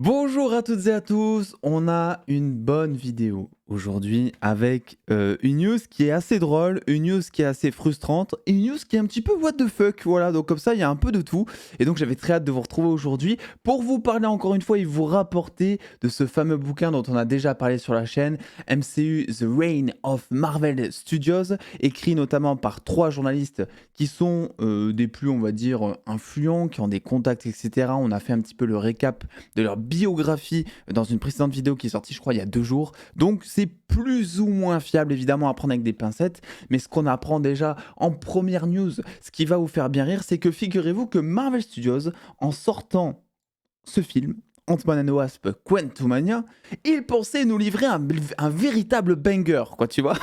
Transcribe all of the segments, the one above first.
Bonjour à toutes et à tous, on a une bonne vidéo aujourd'hui avec une news qui est assez drôle, une news qui est assez frustrante et une news qui est un petit peu what the fuck, voilà, donc comme ça il y a un peu de tout et donc j'avais très hâte de vous retrouver aujourd'hui pour vous parler encore une fois et vous rapporter de ce fameux bouquin dont on a déjà parlé sur la chaîne, MCU The Reign of Marvel Studios, écrit notamment par trois journalistes qui sont des plus on va dire influents, qui ont des contacts etc. On a fait un petit peu le récap de leur biographie dans une précédente vidéo qui est sortie, je crois, il y a 2 jours. Donc, c'est plus ou moins fiable, évidemment, à prendre avec des pincettes. Mais ce qu'on apprend déjà en première news, ce qui va vous faire bien rire, c'est que figurez-vous que Marvel Studios, en sortant ce film, Ant-Man and the Wasp Quantumania, ils pensaient nous livrer un véritable banger, quoi, tu vois.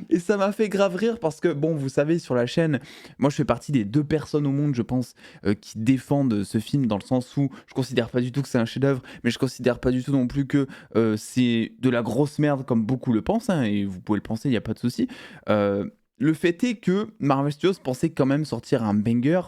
Et ça m'a fait grave rire parce que, bon, vous savez, sur la chaîne, moi je fais partie des 2 personnes au monde, je pense, qui défendent ce film dans le sens où je considère pas du tout que c'est un chef-d'œuvre, mais je considère pas du tout non plus que c'est de la grosse merde comme beaucoup le pensent, hein, et vous pouvez le penser, il y a pas de souci. Le fait est que Marvel Studios pensait quand même sortir un banger.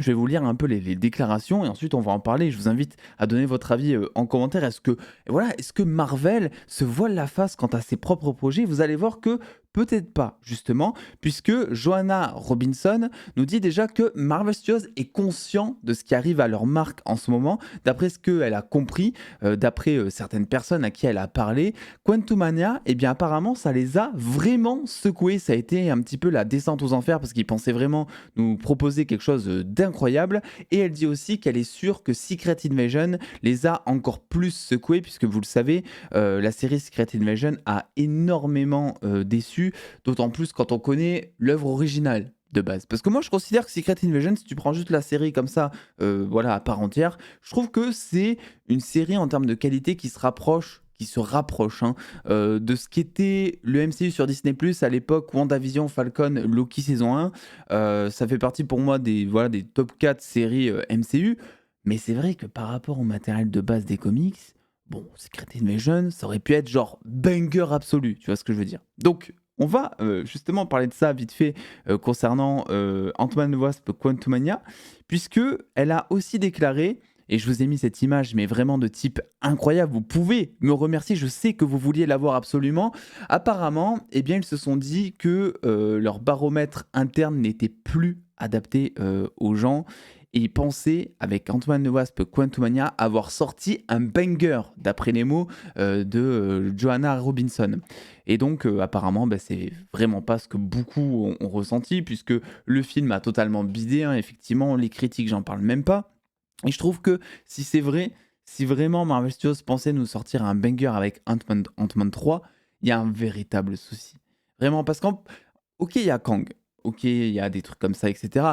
Je vais vous lire un peu les déclarations et ensuite on va en parler. Je vous invite à donner votre avis en commentaire. Est-ce que Marvel se voile la face quant à ses propres projets? Vous allez voir que peut-être pas, justement, puisque Joanna Robinson nous dit déjà que Marvel Studios est conscient de ce qui arrive à leur marque en ce moment, d'après ce qu'elle a compris, d'après certaines personnes à qui elle a parlé. Quantumania, eh bien apparemment, ça les a vraiment secoués. Ça a été un petit peu la descente aux enfers parce qu'ils pensaient vraiment nous proposer quelque chose d'incroyable. Et elle dit aussi qu'elle est sûre que Secret Invasion les a encore plus secoués, puisque vous le savez, la série Secret Invasion a énormément déçu, d'autant plus quand on connaît l'œuvre originale de base. Parce que moi, je considère que Secret Invasion, si tu prends juste la série comme ça, voilà, à part entière, je trouve que c'est une série en termes de qualité qui se rapproche hein, de ce qu'était le MCU sur Disney+, à l'époque, WandaVision, Falcon, Loki saison 1. Ça fait partie pour moi des, voilà, des top 4 séries MCU. Mais c'est vrai que par rapport au matériel de base des comics, bon, Secret Invasion, ça aurait pu être genre banger absolu, tu vois ce que je veux dire. Donc, on va justement parler de ça vite fait concernant Ant-Man and the Wasp Quantumania, puisque elle a aussi déclaré, et je vous ai mis cette image, mais vraiment de type incroyable, vous pouvez me remercier, je sais que vous vouliez l'avoir absolument. Apparemment, eh bien, ils se sont dit que leur baromètre interne n'était plus adapté aux gens et ils pensaient, avec Ant-Man and the Wasp Quantumania, avoir sorti un banger, d'après les mots de Joanna Robinson. Et donc, apparemment, bah, c'est vraiment pas ce que beaucoup ont ressenti, puisque le film a totalement bidé, hein, effectivement, les critiques, j'en parle même pas. Et je trouve que si c'est vrai, si vraiment Marvel Studios pensait nous sortir un banger avec Ant-Man 3, il y a un véritable souci. Vraiment, parce qu'en OK, il y a Kang. OK, il y a des trucs comme ça, etc.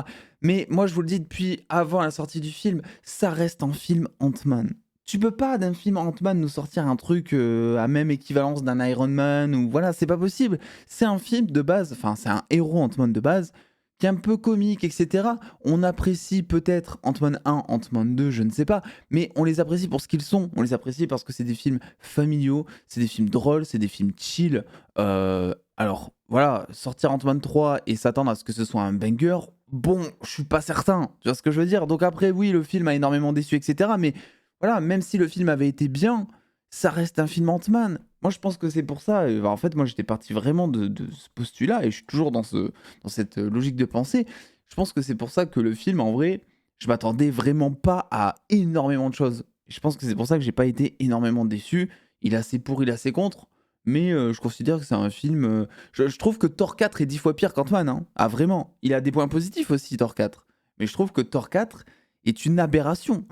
Mais moi, je vous le dis depuis avant la sortie du film, ça reste un film Ant-Man. Tu peux pas d'un film Ant-Man nous sortir un truc à même équivalence d'un Iron Man ou voilà, c'est pas possible. C'est un film de base, enfin c'est un héros Ant-Man de base qui est un peu comique, etc. On apprécie peut-être Ant-Man 1, Ant-Man 2, je ne sais pas, mais on les apprécie pour ce qu'ils sont. On les apprécie parce que c'est des films familiaux, c'est des films drôles, c'est des films chill. Alors voilà, sortir Ant-Man 3 et s'attendre à ce que ce soit un banger, bon, je suis pas certain. Tu vois ce que je veux dire? Donc après, oui, le film a énormément déçu, etc. Mais voilà, même si le film avait été bien, ça reste un film Ant-Man. Moi, je pense que c'est pour ça. En fait, moi, j'étais parti vraiment de ce postulat et je suis toujours dans cette logique de pensée. Je pense que c'est pour ça que le film, en vrai, je m'attendais vraiment pas à énormément de choses. Je pense que c'est pour ça que j'ai pas été énormément déçu. Il est assez pour, il est assez contre. Mais je considère que c'est un film. Je trouve que Thor 4 est 10 fois pire qu'Ant-Man. Hein. Ah, vraiment. Il a des points positifs aussi, Thor 4. Mais je trouve que Thor 4 est une aberration.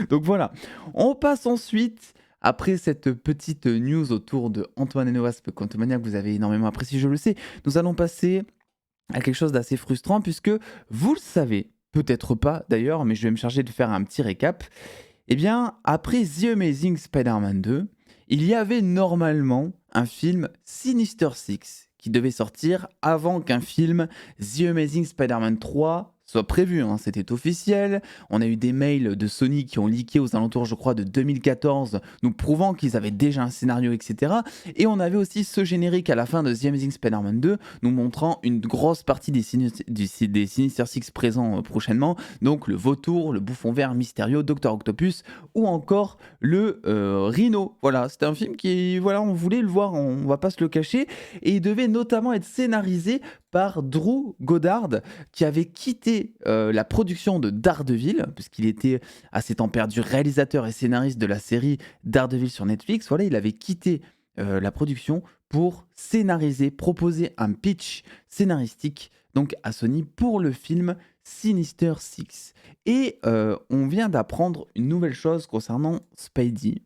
Donc voilà. On passe ensuite, après cette petite news autour de Antoine and the Wasp Quantumania que vous avez énormément apprécié, je le sais, nous allons passer à quelque chose d'assez frustrant puisque vous le savez, peut-être pas d'ailleurs, mais je vais me charger de faire un petit récap. Eh bien, après The Amazing Spider-Man 2, il y avait normalement un film Sinister Six qui devait sortir avant qu'un film The Amazing Spider-Man 3 soit prévu, hein, c'était officiel. On a eu des mails de Sony qui ont leaké aux alentours, je crois, de 2014, nous prouvant qu'ils avaient déjà un scénario, etc. Et on avait aussi ce générique à la fin de The Amazing Spider-Man 2, nous montrant une grosse partie des Sinister Six présents prochainement, donc le vautour, le bouffon vert Mysterio, Docteur Octopus, ou encore le Rhino. Voilà, c'était un film qui, voilà, on voulait le voir, on va pas se le cacher, et il devait notamment être scénarisé par Drew Goddard, qui avait quitté la production de Daredevil, puisqu'il était à ses temps perdus réalisateur et scénariste de la série Daredevil sur Netflix. Voilà, il avait quitté la production pour scénariser, proposer un pitch scénaristique donc à Sony pour le film Sinister Six. Et on vient d'apprendre une nouvelle chose concernant Spidey.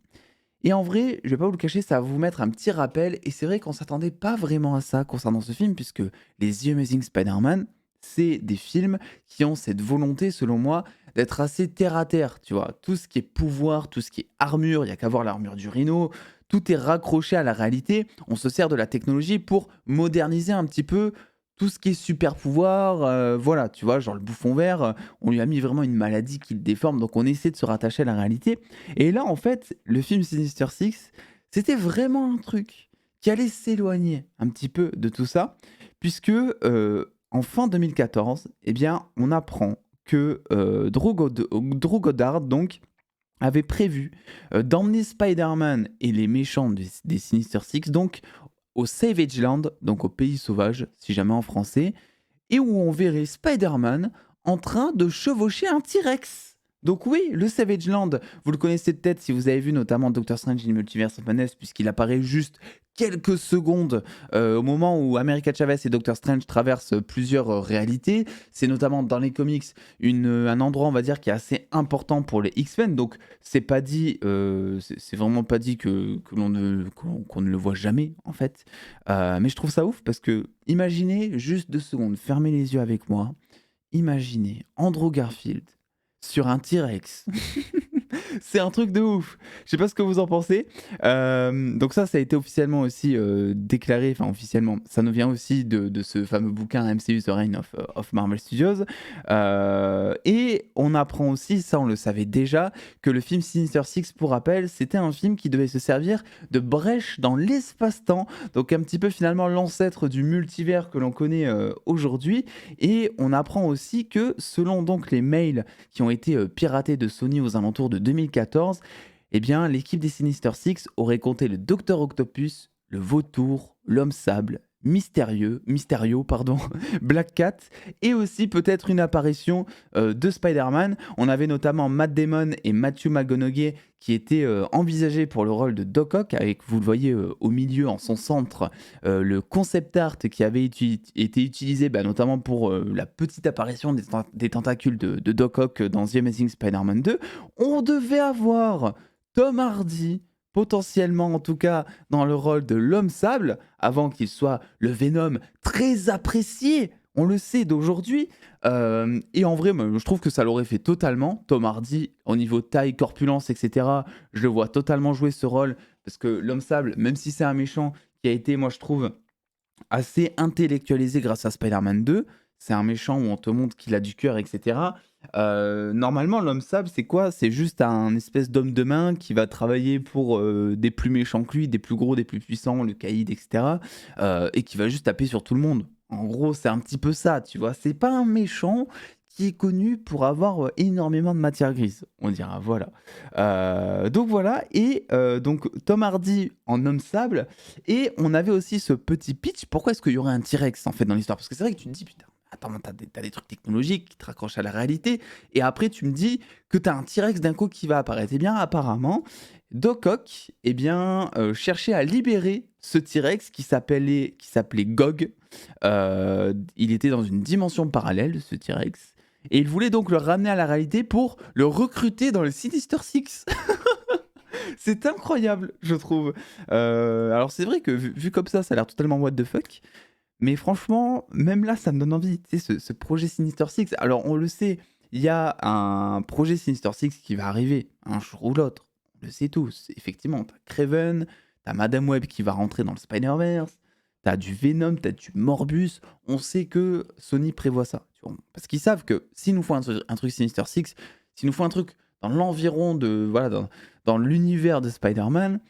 Et en vrai, je vais pas vous le cacher, ça va vous mettre un petit rappel. Et c'est vrai qu'on s'attendait pas vraiment à ça concernant ce film, puisque les The Amazing Spider-Man, c'est des films qui ont cette volonté, selon moi, d'être assez terre à terre. Tu vois, tout ce qui est pouvoir, tout ce qui est armure, il y a qu'à voir l'armure du Rhino. Tout est raccroché à la réalité. On se sert de la technologie pour moderniser un petit peu tout ce qui est super pouvoir. Voilà, tu vois, genre le bouffon vert, on lui a mis vraiment une maladie qui le déforme. Donc on essaie de se rattacher à la réalité. Et là, en fait, le film Sinister Six, c'était vraiment un truc qui allait s'éloigner un petit peu de tout ça, puisque en fin 2014, eh bien, on apprend que Drew Goddard, donc, avait prévu d'emmener Spider-Man et les méchants des Sinister Six, donc, au Savage Land, donc au pays sauvage, si jamais en français, et où on verrait Spider-Man en train de chevaucher un T-Rex. Donc oui, le Savage Land, vous le connaissez peut-être si vous avez vu notamment Doctor Strange in the Multiverse of Madness, puisqu'il apparaît juste quelques secondes au moment où America Chavez et Doctor Strange traversent plusieurs réalités. C'est notamment dans les comics un endroit, on va dire, qui est assez important pour les X-Men. Donc c'est pas dit, c'est vraiment pas dit qu'on ne le voit jamais en fait. Mais je trouve ça ouf parce que imaginez juste 2 secondes, fermez les yeux avec moi. Imaginez Andrew Garfield sur un T-Rex. C'est un truc de ouf. Je sais pas ce que vous en pensez. Donc ça a été officiellement aussi déclaré, enfin officiellement, ça nous vient aussi de ce fameux bouquin MCU The Reign of Marvel Studios. Et on apprend aussi, ça on le savait déjà, que le film Sinister Six, pour rappel, c'était un film qui devait se servir de brèche dans l'espace-temps, donc un petit peu finalement l'ancêtre du multivers que l'on connaît aujourd'hui. Et on apprend aussi que selon donc les mails qui ont été piratés de Sony aux alentours de 2014, eh bien, l'équipe des Sinister Six aurait compté le Docteur Octopus, le Vautour, l'Homme Sable, Mysterio, pardon, Black Cat, et aussi peut-être une apparition de Spider-Man. On avait notamment Matt Damon et Matthew McConaughey qui étaient envisagés pour le rôle de Doc Ock, avec, vous le voyez au milieu, en son centre, le concept art qui avait été utilisé notamment pour la petite apparition des tentacules de Doc Ock dans The Amazing Spider-Man 2. On devait avoir Tom Hardy, potentiellement en tout cas dans le rôle de l'Homme Sable, avant qu'il soit le Venom très apprécié, on le sait d'aujourd'hui. Et en vrai, je trouve que ça l'aurait fait totalement. Tom Hardy, au niveau taille, corpulence, etc., je le vois totalement jouer ce rôle, parce que l'Homme Sable, même si c'est un méchant qui a été, moi je trouve, assez intellectualisé grâce à Spider-Man 2, c'est un méchant où on te montre qu'il a du cœur, etc. Normalement, l'Homme Sable, c'est quoi? C'est juste un espèce d'homme de main qui va travailler pour des plus méchants que lui, des plus gros, des plus puissants, le caïd, etc. Et qui va juste taper sur tout le monde. En gros, c'est un petit peu ça, tu vois. C'est pas un méchant qui est connu pour avoir énormément de matière grise, on dira, voilà. Donc voilà, et donc Tom Hardy en Homme Sable, et on avait aussi ce petit pitch, pourquoi est-ce qu'il y aurait un T-Rex en fait dans l'histoire? Parce que c'est vrai que tu te dis, putain, attends, t'as des trucs technologiques qui te raccrochent à la réalité, et après tu me dis que t'as un T-Rex d'un coup qui va apparaître. Eh bien apparemment, Doc Ock cherchait à libérer ce T-Rex qui s'appelait Gog. Il était dans une dimension parallèle, ce T-Rex, et il voulait donc le ramener à la réalité pour le recruter dans le Sinister Six. C'est incroyable, je trouve. Alors c'est vrai que vu comme ça a l'air totalement what the fuck. Mais franchement, même là, ça me donne envie. Tu sais, ce projet Sinister Six. Alors on le sait, il y a un projet Sinister Six qui va arriver un jour ou l'autre. On le sait tous. Effectivement, t'as Kraven, t'as Madame Web qui va rentrer dans le Spider-Verse, t'as du Venom, t'as du Morbus. On sait que Sony prévoit ça. Parce qu'ils savent que s'ils nous font un truc Sinister Six, s'ils nous font un truc dans l'environ de, voilà, dans l'univers de Spider-Man,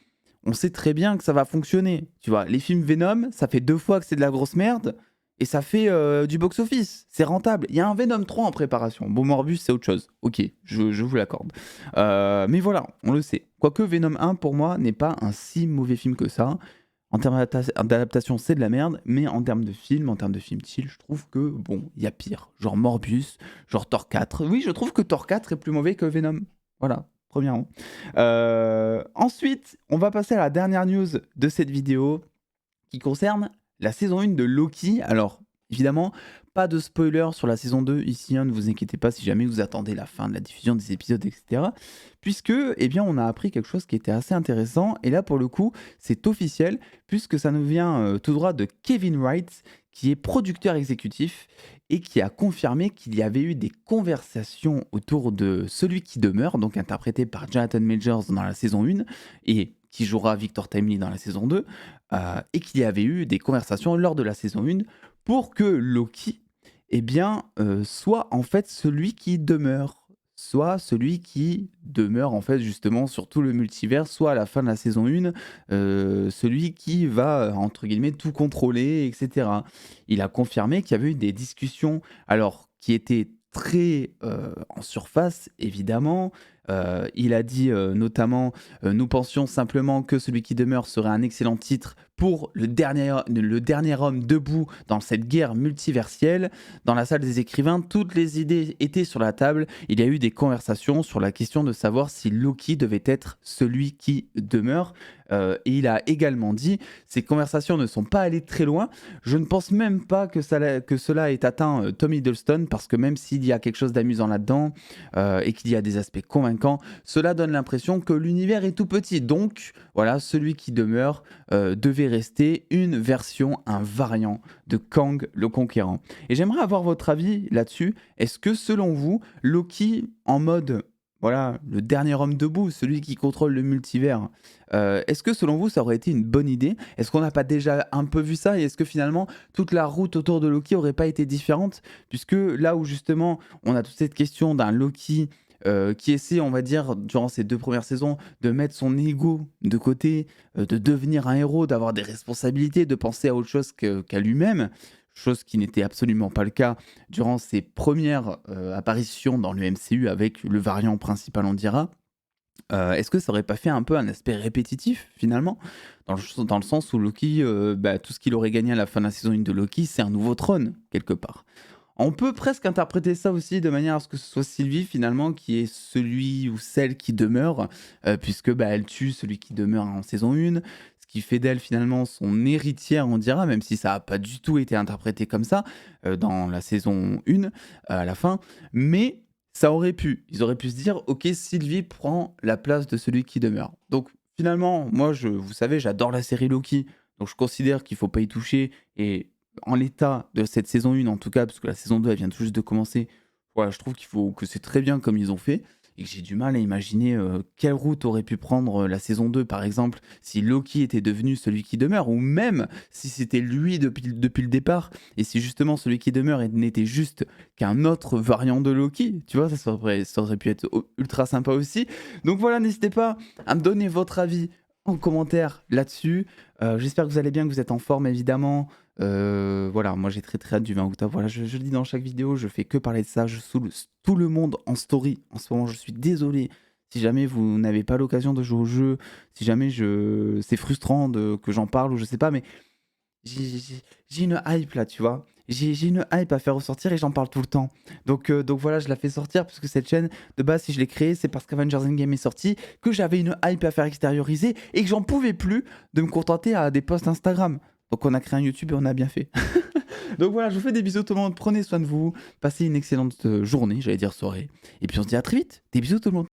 on sait très bien que ça va fonctionner. Tu vois, les films Venom, ça fait 2 fois que c'est de la grosse merde et ça fait du box-office. C'est rentable. Il y a un Venom 3 en préparation. Bon, Morbus, c'est autre chose. Ok, je vous l'accorde. Mais voilà, on le sait. Quoique Venom 1, pour moi, n'est pas un si mauvais film que ça. En termes d'adaptation, c'est de la merde, mais en termes de film chill, je trouve que, bon, il y a pire. Genre Morbius, genre Thor 4. Oui, je trouve que Thor 4 est plus mauvais que Venom. Voilà, premièrement. Ensuite, on va passer à la dernière news de cette vidéo qui concerne la saison 1 de Loki. Alors, évidemment, pas de spoiler sur la saison 2 ici, hein, ne vous inquiétez pas si jamais vous attendez la fin de la diffusion des épisodes, etc. Puisque, eh bien, on a appris quelque chose qui était assez intéressant. Et là, pour le coup, c'est officiel, puisque ça nous vient tout droit de Kevin Wright, qui est producteur exécutif et qui a confirmé qu'il y avait eu des conversations autour de Celui qui demeure, donc interprété par Jonathan Majors dans la saison 1, et qui jouera Victor Timely dans la saison 2, et qu'il y avait eu des conversations lors de la saison 1 pour que Loki, eh bien, soit en fait celui qui demeure, en fait justement sur tout le multivers, soit à la fin de la saison 1, celui qui va, entre guillemets, tout contrôler, etc. Il a confirmé qu'il y avait eu des discussions, alors qui étaient très en surface, évidemment. Il a dit notamment nous pensions simplement que Celui qui demeure serait un excellent titre pour le dernier homme debout dans cette guerre multiversielle. Dans la salle des écrivains, toutes les idées étaient sur la table. Il y a eu des conversations sur la question de savoir si Loki devait être celui qui demeure. Et il a également dit ces conversations ne sont pas allées très loin. Je ne pense même pas que cela ait atteint Tom Hiddleston, parce que même s'il y a quelque chose d'amusant là-dedans et qu'il y a des aspects convaincants, cela donne l'impression que l'univers est tout petit. Donc voilà, Celui qui demeure devait rester une version, un variant de Kang le Conquérant. Et j'aimerais avoir votre avis là-dessus. Est-ce que selon vous, Loki en mode voilà, le dernier homme debout, celui qui contrôle le multivers, est-ce que selon vous ça aurait été une bonne idée? Est-ce qu'on n'a pas déjà un peu vu ça? Et est-ce que finalement toute la route autour de Loki aurait pas été différente? Puisque là où justement on a toute cette question d'un Loki qui essaie, on va dire, durant ces 2 premières saisons, de mettre son ego de côté, de devenir un héros, d'avoir des responsabilités, de penser à autre chose qu'à lui-même, chose qui n'était absolument pas le cas durant ses premières apparitions dans le MCU avec le variant principal, on dira. Est-ce que ça aurait pas fait un peu un aspect répétitif finalement, dans le sens où Loki, tout ce qu'il aurait gagné à la fin de la saison 1 de Loki, c'est un nouveau trône, quelque part. On peut presque interpréter ça aussi de manière à ce que ce soit Sylvie finalement qui est celui ou celle qui demeure, puisque elle tue celui qui demeure en saison 1, ce qui fait d'elle finalement son héritière, on dira, même si ça n'a pas du tout été interprété comme ça dans la saison 1 à la fin. Mais ça aurait pu, ils auraient pu se dire, ok, Sylvie prend la place de celui qui demeure. Donc finalement, moi, vous savez, j'adore la série Loki, donc je considère qu'il faut pas y toucher. Et en l'état de cette saison 1, en tout cas, parce que la saison 2, elle vient tout juste de commencer, voilà, je trouve que c'est très bien comme ils ont fait. Et que j'ai du mal à imaginer quelle route aurait pu prendre la saison 2, par exemple, si Loki était devenu celui qui demeure, ou même si c'était lui depuis le départ, et si justement celui qui demeure n'était juste qu'un autre variant de Loki, tu vois, ça aurait pu être ultra sympa aussi. Donc voilà, n'hésitez pas à me donner votre avis en commentaire là-dessus. J'espère que vous allez bien, que vous êtes en forme, évidemment. Voilà, moi j'ai très très hâte du 20 octobre. Voilà, je le dis dans chaque vidéo, je fais que parler de ça. Je saoule tout le monde en story en ce moment. Je suis désolé si jamais vous n'avez pas l'occasion de jouer au jeu, si jamais c'est frustrant que j'en parle ou je sais pas, mais j'ai une hype là, tu vois. J'ai une hype à faire ressortir et j'en parle tout le temps. Donc voilà, je la fais sortir parce que cette chaîne, de base, si je l'ai créée, c'est parce qu'Avengers Endgame est sorti, que j'avais une hype à faire extérioriser et que j'en pouvais plus de me contenter à des posts Instagram. Donc on a créé un YouTube et on a bien fait. Donc voilà, je vous fais des bisous tout le monde, prenez soin de vous, passez une excellente journée, j'allais dire soirée. Et puis on se dit à très vite. Des bisous tout le monde.